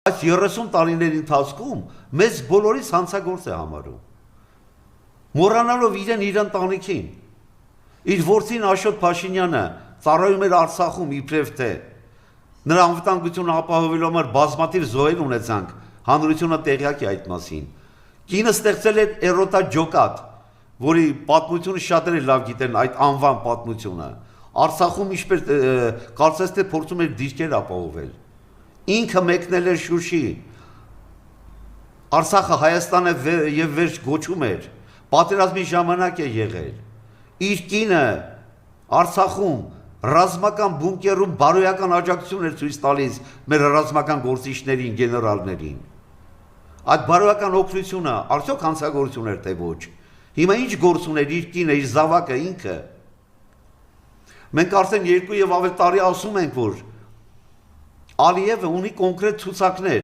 Այս 30 տարիների ընթացքում մեզ բոլորիս հանցագործ է համարում։ Մոռանալով իրեն իր ընտանիքին, իր որդին Աշոտ Փաշինյանը ծառայում էր Արցախում իբրև թե նրա անվտանգությունը ապահովելու համար բազմաթիվ զոհեր ունեցանք, հանրությունը տեղյակ է այդ մասին։ Կինը ստեղծել էր էրոտա ջոկատ, որի պատմությունը շատերը լավ գիտեն, այդ անվան պատմությունը։ Արցախում ինչպես կարծես թե փորձում էր դիրքեր ապահովել։ Ինքը մեկնել էր Շուշի, Արցախը Հայաստան է եւ վերջ գոչում էր, պատերազմի ժամանակ է եղել։ Իր կինը Արցախում ռազմական բունկերում բարոյական աջակցություն էր ցույց տալիս մեր ռազմական գործիչներին, գեներալներին։ Այդ բարոյական օգնությունը արդյոք հանցագործություն էր թե ոչ։ Հիմա ինչ գործ ուներ իր կինը, իր զավակը, ինքը։ Մենք արդեն 2 եւ ավել տարի ասում ենք, որ Ալիևը ունի կոնկրետ ցուցակներ,